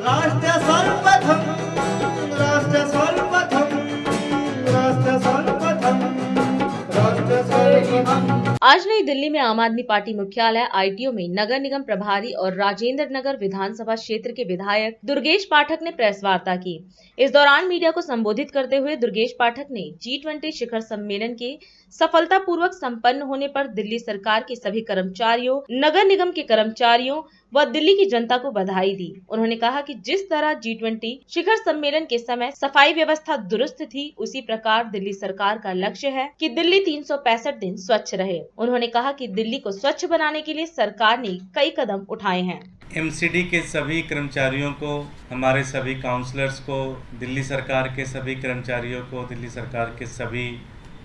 राष्ट्र सर्वप्रथम राष्ट्र सर्वप्रथम राष्ट्र सर्वप्रथम राष्ट्र सर्वप्रथम। आज नई दिल्ली में आम आदमी पार्टी मुख्यालय आईटीओ में नगर निगम प्रभारी और राजेंद्र नगर विधानसभा क्षेत्र के विधायक दुर्गेश पाठक ने प्रेस वार्ता की। इस दौरान मीडिया को संबोधित करते हुए दुर्गेश पाठक ने G20 शिखर सम्मेलन के सफलतापूर्वक संपन्न होने पर दिल्ली सरकार के सभी कर्मचारियों, नगर निगम के कर्मचारियों व दिल्ली की जनता को बधाई दी। उन्होंने कहा कि जिस तरह G20 शिखर सम्मेलन के समय सफाई व्यवस्था दुरुस्त थी, उसी प्रकार दिल्ली सरकार का लक्ष्य है कि दिल्ली 365 दिन स्वच्छ रहे। उन्होंने कहा कि दिल्ली को स्वच्छ बनाने के लिए सरकार ने कई कदम उठाए हैं। एमसीडी के सभी कर्मचारियों को, हमारे सभी काउंसलर्स को, दिल्ली सरकार के सभी कर्मचारियों को, दिल्ली सरकार के सभी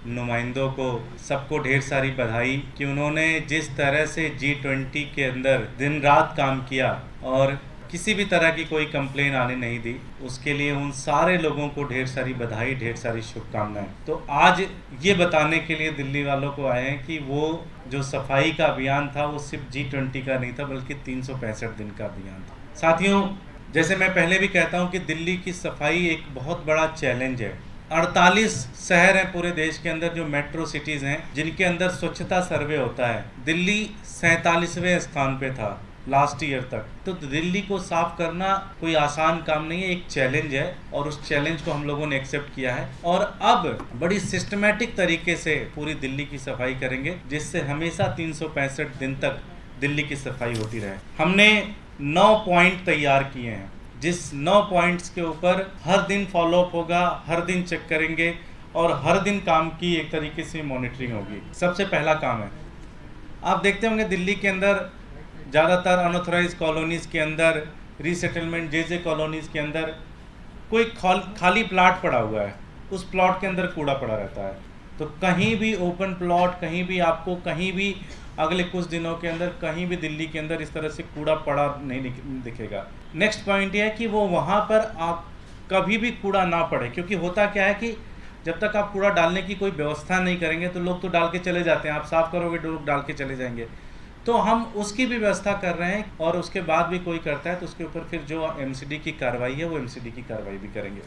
नुमाइंदों को, सबको ढेर सारी बधाई कि उन्होंने जिस तरह से G20 के अंदर दिन रात काम किया और किसी भी तरह की कोई कंप्लेन आने नहीं दी, उसके लिए उन सारे लोगों को ढेर सारी बधाई, ढेर सारी शुभकामनाएं। तो आज ये बताने के लिए दिल्ली वालों को आए हैं कि वो जो सफाई का अभियान था वो सिर्फ G20 का नहीं था, बल्कि 365 दिन का अभियान था। साथियों, जैसे मैं पहले भी कहता हूँ कि दिल्ली की सफाई एक बहुत बड़ा चैलेंज है। 48 शहर हैं पूरे देश के अंदर जो मेट्रो सिटीज़ हैं, जिनके अंदर स्वच्छता सर्वे होता है। दिल्ली 47वें स्थान पे था लास्ट ईयर तक। तो दिल्ली को साफ करना कोई आसान काम नहीं है, एक चैलेंज है और उस चैलेंज को हम लोगों ने एक्सेप्ट किया है और अब बड़ी सिस्टमैटिक तरीके से पूरी दिल्ली की सफाई करेंगे, जिससे हमेशा 365 दिन तक दिल्ली की सफाई होती रहे। हमने 9 पॉइंट तैयार किए हैं, जिस 9 पॉइंट्स के ऊपर हर दिन फॉलोअप होगा, हर दिन चेक करेंगे और हर दिन काम की एक तरीके से मॉनिटरिंग होगी। सबसे पहला काम है, आप देखते होंगे दिल्ली के अंदर ज़्यादातर अनऑथराइज कॉलोनीज़ के अंदर, रीसेटलमेंट जे कॉलोनीज़ के अंदर कोई खाली प्लाट पड़ा हुआ है, उस प्लॉट के अंदर कूड़ा पड़ा रहता है। तो कहीं भी ओपन प्लॉट, कहीं भी आपको कहीं भी अगले कुछ दिनों के अंदर कहीं भी दिल्ली के अंदर इस तरह से कूड़ा पड़ा नहीं दिखेगा। नेक्स्ट पॉइंट ये है कि वो वहाँ पर आप कभी भी कूड़ा ना पड़े, क्योंकि होता क्या है कि जब तक आप कूड़ा डालने की कोई व्यवस्था नहीं करेंगे तो लोग तो डाल के चले जाते हैं, आप साफ़ करोगे तो लोग डाल के चले जाएंगे। तो हम उसकी भी व्यवस्था कर रहे हैं और उसके बाद भी कोई करता है तो उसके ऊपर फिर जो एमसीडी की कार्रवाई है वो एमसीडी की कार्रवाई भी करेंगे।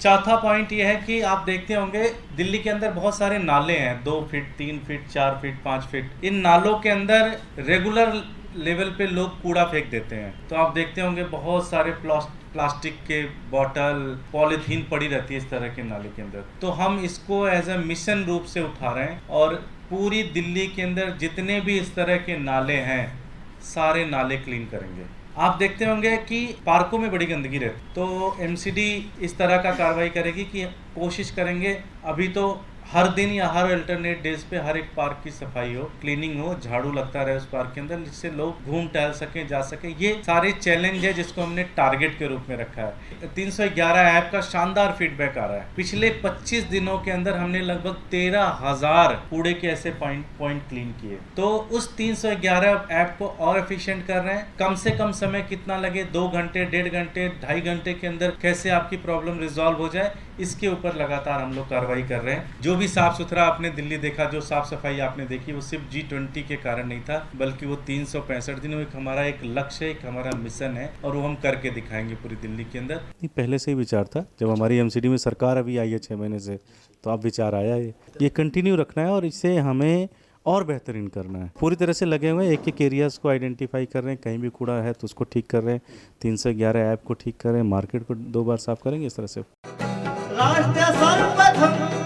चौथा पॉइंट ये है कि आप देखते होंगे दिल्ली के अंदर बहुत सारे नाले हैं, 2 फीट, 3 फीट, 4 फीट, 5 फीट। इन नालों के अंदर रेगुलर लेवल पे लोग कूड़ा फेंक देते हैं। तो आप देखते होंगे बहुत सारे प्लास्टिक के बॉटल, पॉलीथीन पड़ी रहती है इस तरह के नाले के अंदर। तो हम इसको एज ए मिशन रूप से उठा रहे हैं और पूरी दिल्ली के अंदर जितने भी इस तरह के नाले हैं, सारे नाले क्लीन करेंगे। आप देखते होंगे कि पार्कों में बड़ी गंदगी रहती, तो एमसीडी इस तरह का कार्रवाई करेगी कि कोशिश करेंगे अभी तो हर दिन या हर अल्टरनेट डेज पे हर एक पार्क की सफाई हो, क्लीनिंग हो, झाड़ू लगता रहे उस पार्क के अंदर, जिससे लोग घूम टहल सकें, जा सकें। ये सारे चैलेंज है जिसको हमने टारगेट के रूप में रखा है। 311 ऐप का शानदार फीडबैक आ रहा है। पिछले 25 दिनों के अंदर हमने लगभग 13,000 कूड़े के ऐसे पॉइंट क्लीन किए। तो उस 311 ऐप को और एफिशिएंट कर रहे हैं। कम से कम समय कितना लगे, 2 घंटे, 1.5 घंटे, 2.5 घंटे के अंदर कैसे आपकी प्रॉब्लम रिजॉल्व हो जाए, इसके ऊपर लगातार हम लोग कार्रवाई कर रहे हैं। जो भी साफ सुथरा आपने दिल्ली देखा, जो साफ सफाई आपने देखी, वो सिर्फ G20 के कारण नहीं था, बल्कि वो 365 दिनों एक हमारा एक लक्ष्य है, एक हमारा मिशन है और वो हम करके दिखाएंगे पूरी दिल्ली के अंदर। पहले से ही विचार था, जब हमारी एमसीडी में सरकार अभी आई है 6 महीने से, तो अब विचार आया ये कंटिन्यू रखना है और इससे हमें और बेहतरीन करना है। पूरी तरह से लगे हुए एक एरियाज़ को आइडेंटिफाई कर रहे हैं, कहीं भी कूड़ा है तो उसको ठीक कर रहे हैं, 311 ऐप को ठीक कर रहे हैं, मार्केट को 2 बार साफ करेंगे, इस तरह से। राष्ट्र सर्वप्रथम